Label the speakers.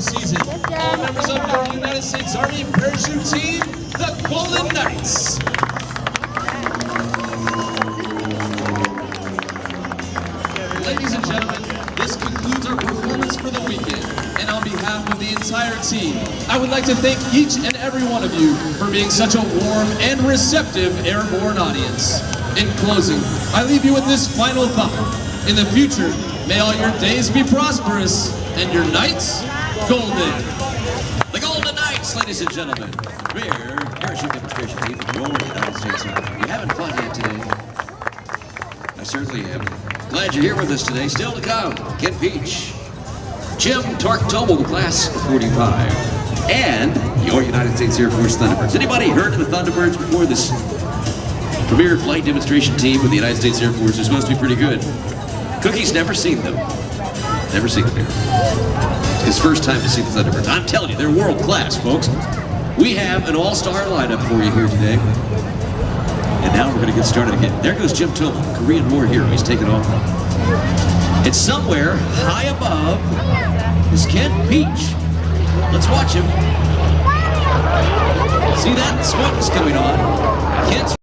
Speaker 1: season. All members of the United States Army Parachute Team, the Golden Knights. Ladies and gentlemen, this concludes our performance for the weekend. And on behalf of the entire team, I would like to thank each and every one of you for being such a warm and receptive airborne audience. In closing, I leave you with this final thought. In the future, may all your days be prosperous and your nights golden.
Speaker 2: The Golden Knights, ladies and gentlemen. Rear parachute demonstration team of the United States Army. You having fun yet today? I certainly am. Glad you're here with us today. Still to come, Ken Peach, Jim Tarktomo, the class of 45, and your United States Air Force Thunderbirds. Anybody heard of the Thunderbirds before? This premier flight demonstration team with the United States Air Force is supposed to be pretty good. Cookie's never seen them. Never seen them here. It's his first time to see the Thunderbirds. I'm telling you, they're world class, folks. We have an all-star lineup for you here today. And now we're going to get started again. There goes Jim Tomo, Korean War hero. He's taking off. And somewhere high above is Ken Peach. Let's watch him. See that? The smoke is coming on. Ken's